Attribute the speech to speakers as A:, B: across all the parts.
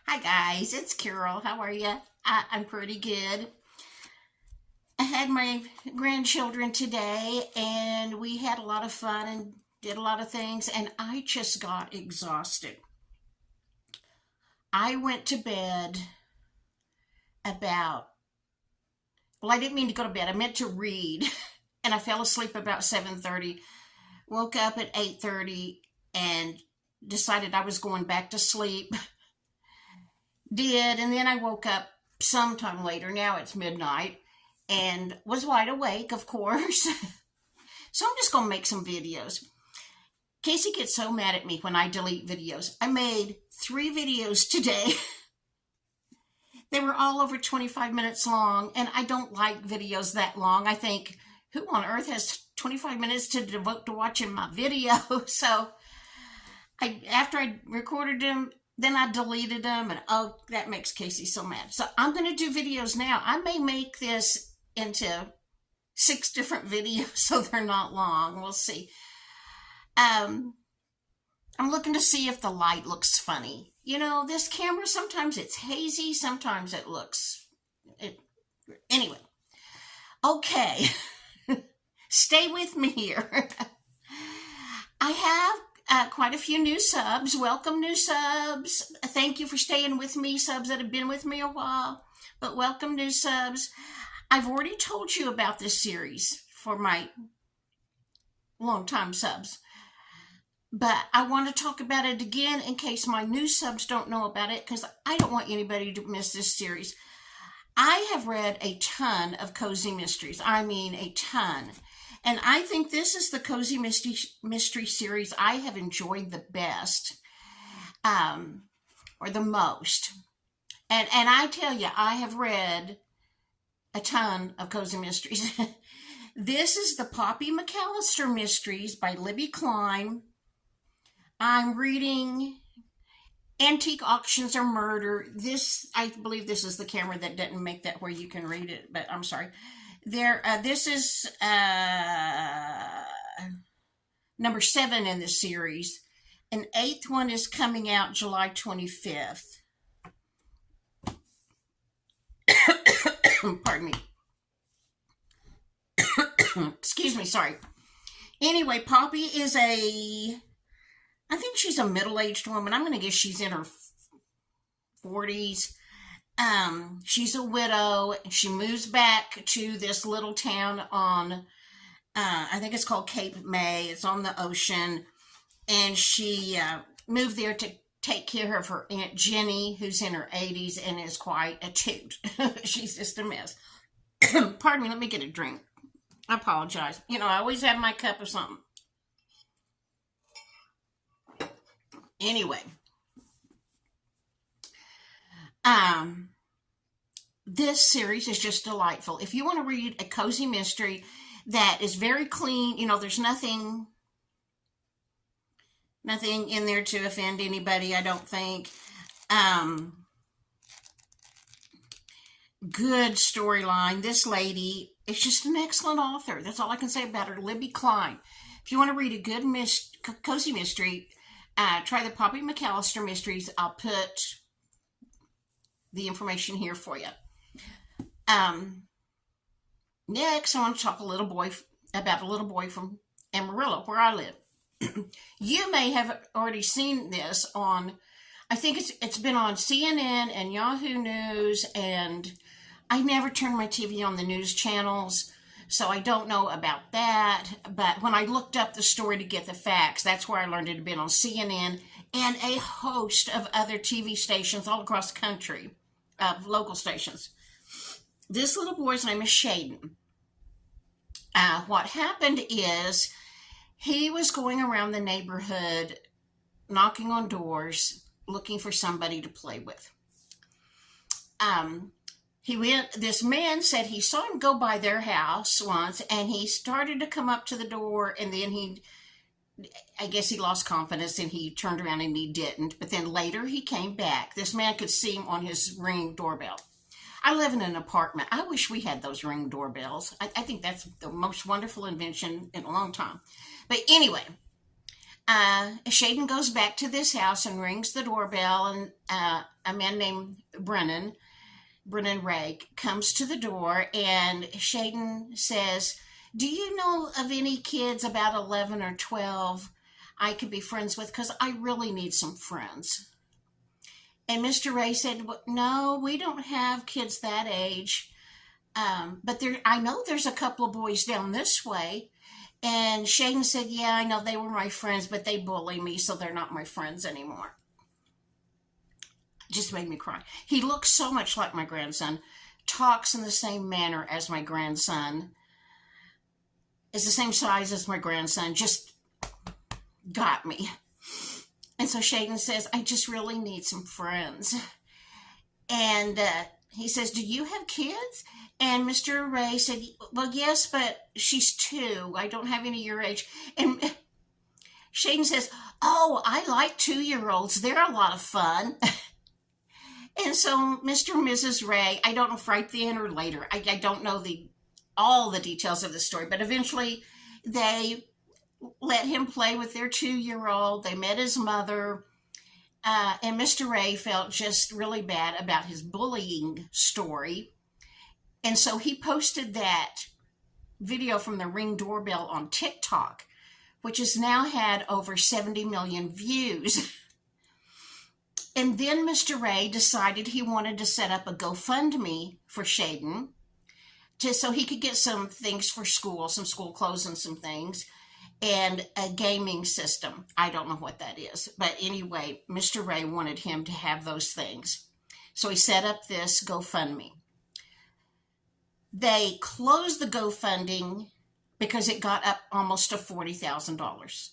A: Hi guys, it's Carol. How are you? I'm pretty good. I had my grandchildren today and we had a lot of fun and did a lot of things, and I just got exhausted. I went to bed about, well, I didn't mean to go to bed. I meant to read and I fell asleep about 7:30. Woke up at 8:30 and decided I was going back to sleep. Did, and then I woke up sometime later. Now it's midnight and was wide awake, of course. So I'm just going to make some videos. Casey gets so mad at me when I delete videos. I made 3 videos today. They were all over 25 minutes long, and I don't like videos that long. I think, who on earth has 25 minutes to devote to watching my video? So after I recorded them, then I deleted them, and oh, that makes Casey so mad. So I'm going to do videos now. I may make this into 6 different videos so they're not long. We'll see. I'm looking to see if the light looks funny. You know, this camera, sometimes it's hazy, sometimes it looks... Anyway. Okay. Stay with me here. I have quite a few new subs. Welcome, new subs. Thank you for staying with me, subs that have been with me a while. But welcome, new subs. I've already told you about this series for my long-time subs. But I want to talk about it again in case my new subs don't know about it, because I don't want anybody to miss this series. I have read a ton of cozy mysteries. I mean, a ton. And I think this is the cozy mystery series I have enjoyed the best, or the most. And I tell you, I have read a ton of cozy mysteries. This is the Poppy McAllister Mysteries by Libby Klein. I'm reading Antique Auctions or Murder. I believe this is the camera that didn't make that where you can read it, but I'm sorry. This is number 7 in the series. An 8th one is coming out July 25th. Pardon me. Excuse me, sorry. Anyway, Poppy is I think she's a middle-aged woman. I'm going to guess she's in her 40s. She's a widow. She moves back to this little town on, I think it's called Cape May. It's on the ocean. And she moved there to take care of her Aunt Jenny, who's in her 80s and is quite a toot. She's just a mess. Pardon me, let me get a drink. I apologize. You know, I always have my cup of something. Anyway, this series is just delightful. If you want to read a cozy mystery that is very clean, you know, there's nothing in there to offend anybody, I don't think. Good storyline. This lady is just an excellent author. That's all I can say about her, Libby Klein. If you want to read a good cozy mystery, try the Poppy McAllister Mysteries. I'll put the information here for you. Next, I want to talk about a little boy from Amarillo, where I live. You may have already seen this on, I think it's been on CNN and Yahoo News, and I never turn my TV on the news channels, so I don't know about that. But when I looked up the story to get the facts, that's where I learned it had been on CNN and a host of other TV stations all across the country, local stations. This little boy's name is Shaden. What happened is he was going around the neighborhood, knocking on doors, looking for somebody to play with. This man said he saw him go by their house once, and he started to come up to the door, and then I guess he lost confidence and he turned around and he didn't. But then later he came back. This man could see him on his ring doorbell. I live in an apartment. I wish we had those ring doorbells. I think that's the most wonderful invention in a long time. But anyway, Shaden goes back to this house and rings the doorbell, and a man named Brennan Ray, comes to the door, and Shaden says, "Do you know of any kids about 11 or 12 I could be friends with? Because I really need some friends." And Mr. Ray said, "Well, no, we don't have kids that age. But I know there's a couple of boys down this way." And Shaden said, "Yeah, I know they were my friends, but they bully me, so they're not my friends anymore." Just made me cry. He looks so much like my grandson, talks in the same manner as my grandson, is the same size as my grandson, just got me. And so Shaden says, "I just really need some friends." And he says, "Do you have kids?" And Mr. Ray said, "Well, yes, but she's 2. I don't have any your age." And Shaden says, "Oh, I like 2-year-olds. They're a lot of fun." And so Mr. and Mrs. Ray, I don't know if right then or later, I don't know all the details of the story, but eventually they let him play with their 2-year-old. They met his mother, and Mr. Ray felt just really bad about his bullying story. And so he posted that video from the Ring doorbell on TikTok, which has now had over 70 million views. And then Mr. Ray decided he wanted to set up a GoFundMe for Shaden so he could get some things for school, some school clothes and some things, and a gaming system. I don't know what that is. But anyway, Mr. Ray wanted him to have those things. So he set up this GoFundMe. They closed the GoFunding because it got up almost to $40,000.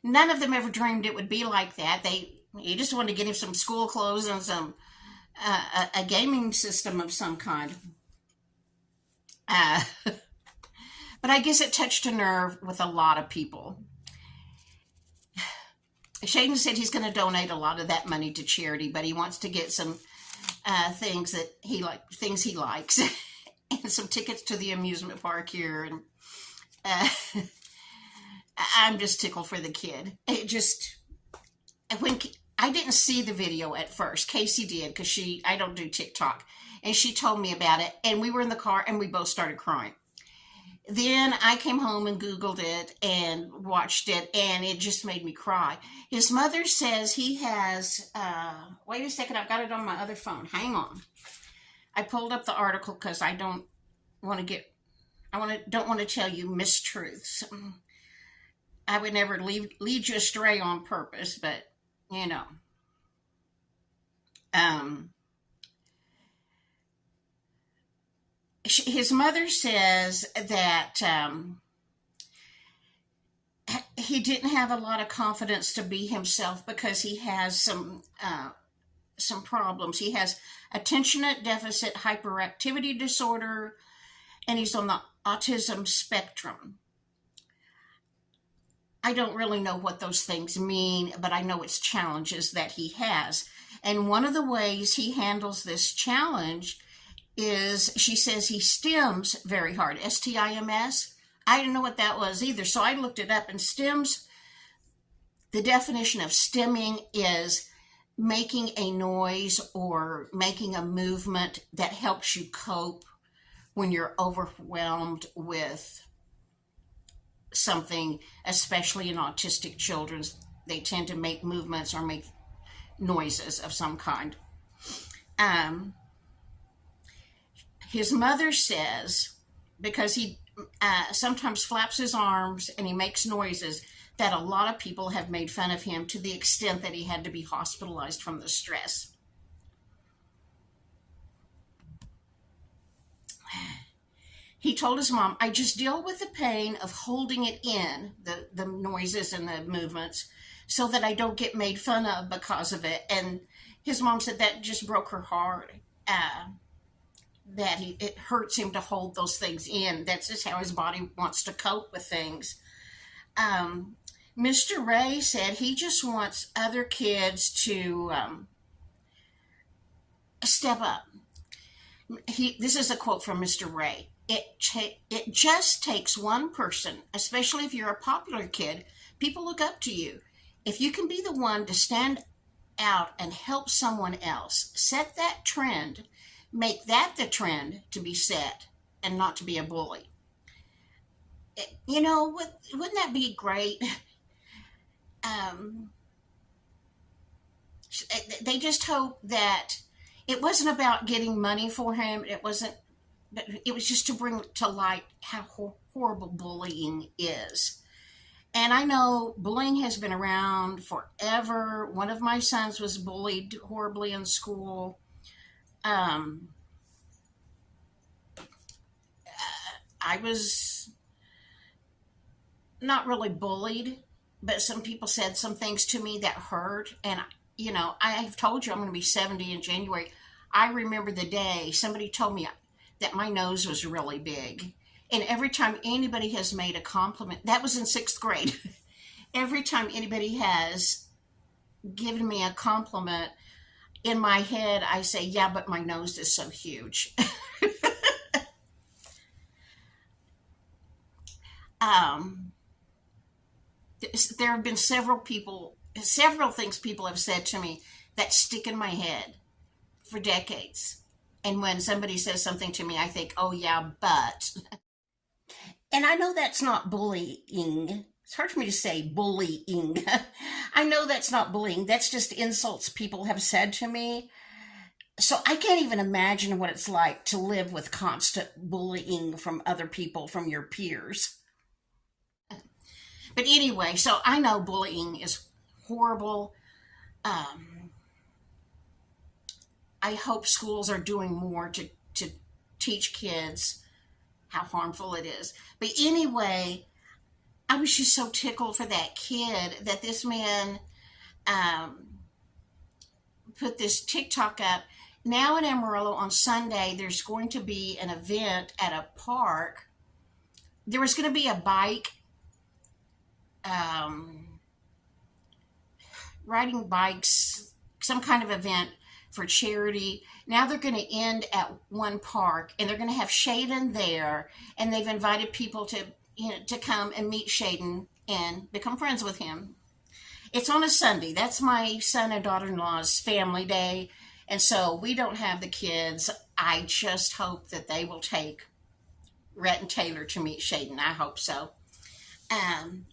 A: None of them ever dreamed it would be like that. He just wanted to get him some school clothes and some a gaming system of some kind. But I guess it touched a nerve with a lot of people. Shaden said he's going to donate a lot of that money to charity, but he wants to get some things he likes, and some tickets to the amusement park here. And I'm just tickled for the kid. When I didn't see the video at first, Casey did, because I don't do TikTok, and she told me about it, and we were in the car and we both started crying. Then I came home and Googled it and watched it, and it just made me cry. His mother says he has, wait a second, I've got it on my other phone. Hang on. I pulled up the article because I don't want to tell you mistruths. I would never lead you astray on purpose, but, his mother says that he didn't have a lot of confidence to be himself because he has some problems. He has attention deficit hyperactivity disorder, and he's on the autism spectrum. I don't really know what those things mean, but I know it's challenges that he has. And one of the ways he handles this challenge is, she says, he stims very hard. S-T-I-M-S. I didn't know what that was either, so I looked it up. And stims, the definition of stimming is making a noise or making a movement that helps you cope when you're overwhelmed with something, especially in autistic children. They tend to make movements or make noises of some kind. His mother says, because he sometimes flaps his arms and he makes noises, that a lot of people have made fun of him to the extent that he had to be hospitalized from the stress. He told his mom, "I just deal with the pain of holding it in, the noises and the movements, so that I don't get made fun of because of it." And his mom said that just broke her heart, that it hurts him to hold those things in. That's just how his body wants to cope with things. Mr. Ray said he just wants other kids to step up. This is a quote from Mr. Ray. it just takes one person, especially if you're a popular kid. People look up to you. If you can be the one to stand out and help someone else, set that trend, make that the trend to be set and not to be a bully. Wouldn't that be great? Um, they just hope that it wasn't about getting money for him. It wasn't, but it was just to bring to light how horrible bullying is. And I know bullying has been around forever. One of my sons was bullied horribly in school. Um, I was not really bullied, but some people said some things to me that hurt. And, I've told you I'm going to be 70 in January. I remember the day somebody told me that my nose was really big. And every time anybody has made a compliment, that was in sixth grade. Every time anybody has given me a compliment, in my head, I say, yeah, but my nose is so huge. um, there have been several things people have said to me that stick in my head for decades. And when somebody says something to me, I think, oh, yeah, but. And I know that's not bullying. It's hard for me to say bullying. I know that's not bullying. That's just insults people have said to me. So I can't even imagine what it's like to live with constant bullying from other people, from your peers. But anyway, so I know bullying is horrible. Um, I hope schools are doing more to teach kids how harmful it is. But anyway, I was just so tickled for that kid that this man um, put this TikTok up. Now in Amarillo on Sunday, there's going to be an event at a park. There was going to be a bike, um, riding bikes, some kind of event for charity. Now they're going to end at one park, and they're going to have Shaden there, and they've invited people to come and meet Shaden and become friends with him. It's on a Sunday. That's my son and daughter-in-law's family day, and so we don't have the kids. I just hope that they will take Rhett and Taylor to meet Shaden. I hope so.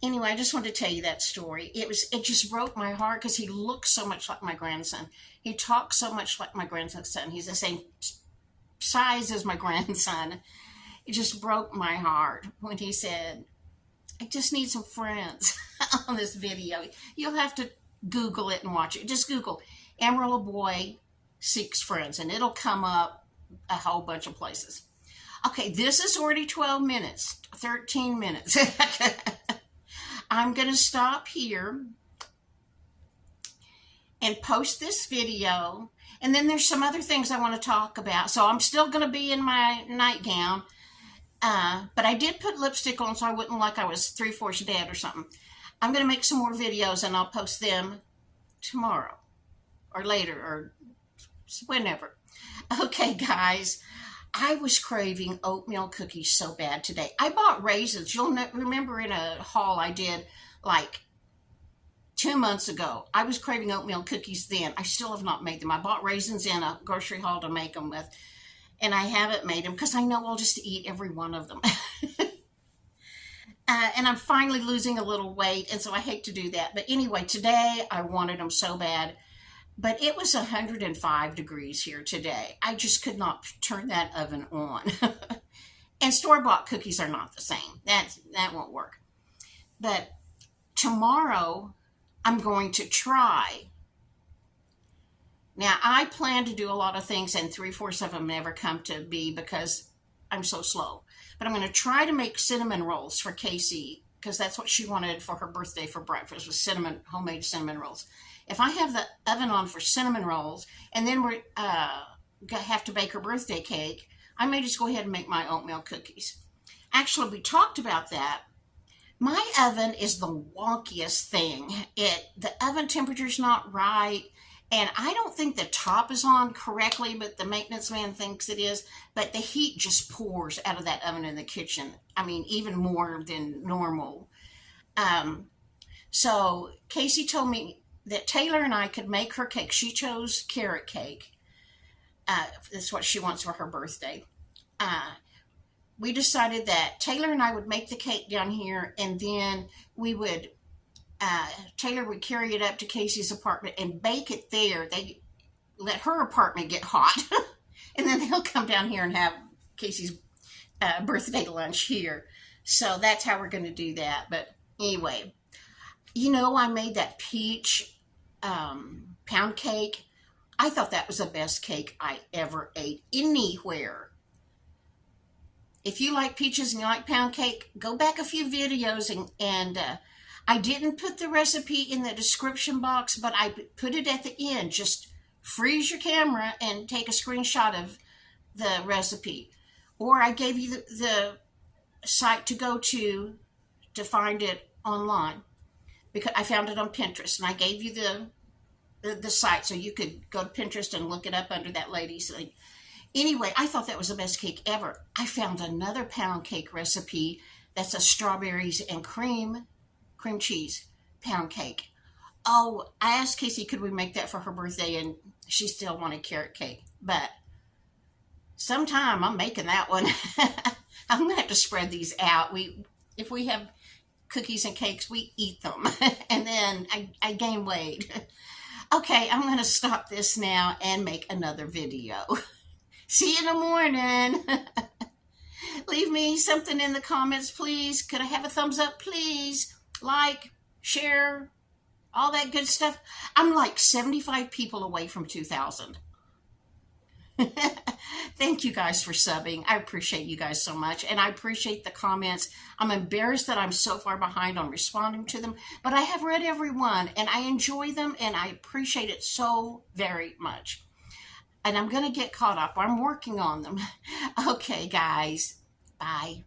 A: Anyway, I just wanted to tell you that story. It just broke my heart because he looks so much like my grandson. He talks so much like my grandson's. He's the same size as my grandson. It just broke my heart when he said, I just need some friends on this video. You'll have to Google it and watch it. Just Google Amarillo boy seeks friends, and it'll come up a whole bunch of places. Okay, this is already 12 minutes, 13 minutes. I'm going to stop here and post this video. And then there's some other things I want to talk about. So I'm still going to be in my nightgown. But I did put lipstick on so I wouldn't look like I was 3/4 dead or something. I'm going to make some more videos and I'll post them tomorrow or later or whenever. Okay, guys. I was craving oatmeal cookies so bad today. I bought raisins. You'll remember in a haul I did like 2 months ago. I was craving oatmeal cookies then. I still have not made them. I bought raisins in a grocery haul to make them with, and I haven't made them because I know I'll just eat every one of them. And I'm finally losing a little weight, and so I hate to do that. But anyway, today I wanted them so bad. But it was 105 degrees here today. I just could not turn that oven on. And store-bought cookies are not the same. That won't work. But tomorrow, I'm going to try. Now, I plan to do a lot of things, and 3/4 of them never come to be because I'm so slow. But I'm going to try to make cinnamon rolls for Casey, because that's what she wanted for her birthday for breakfast, was homemade cinnamon rolls. If I have the oven on for cinnamon rolls, and then we have to bake her birthday cake, I may just go ahead and make my oatmeal cookies. Actually, we talked about that. My oven is the wonkiest thing. The oven temperature's not right, And I don't think the top is on correctly, but the maintenance man thinks it is. But the heat just pours out of that oven in the kitchen. I mean, even more than normal. Um, so Casey told me that Taylor and I could make her cake. She chose carrot cake. That's what she wants for her birthday. Uh, we decided that Taylor and I would make the cake down here, and then we would Taylor would carry it up to Casey's apartment and bake it there. They let her apartment get hot, and then they'll come down here and have Casey's birthday lunch here. So that's how we're going to do that. But anyway, I made that peach pound cake. I thought that was the best cake I ever ate anywhere. If you like peaches and you like pound cake, go back a few videos and I didn't put the recipe in the description box, but I put it at the end. Just freeze your camera and take a screenshot of the recipe. Or I gave you the site to go to find it online, because I found it on Pinterest, and I gave you the site so you could go to Pinterest and look it up under that lady's link. Anyway, I thought that was the best cake ever. I found another pound cake recipe that's a strawberries and cream cheese pound cake. Oh, I asked Casey, could we make that for her birthday, and she still wanted carrot cake. But sometime I'm making that one. I'm gonna have to spread these out. If we have cookies and cakes, we eat them, and then I gain weight. Okay, I'm gonna stop this now and make another video. See you in the morning. Leave me something in the comments, please. Could I have a thumbs up, please? Like, share, all that good stuff. I'm like 75 people away from 2,000. Thank you guys for subbing. I appreciate you guys so much, and I appreciate the comments. I'm embarrassed that I'm so far behind on responding to them, but I have read every one, and I enjoy them, and I appreciate it so very much. And I'm going to get caught up. I'm working on them. Okay, guys. Bye.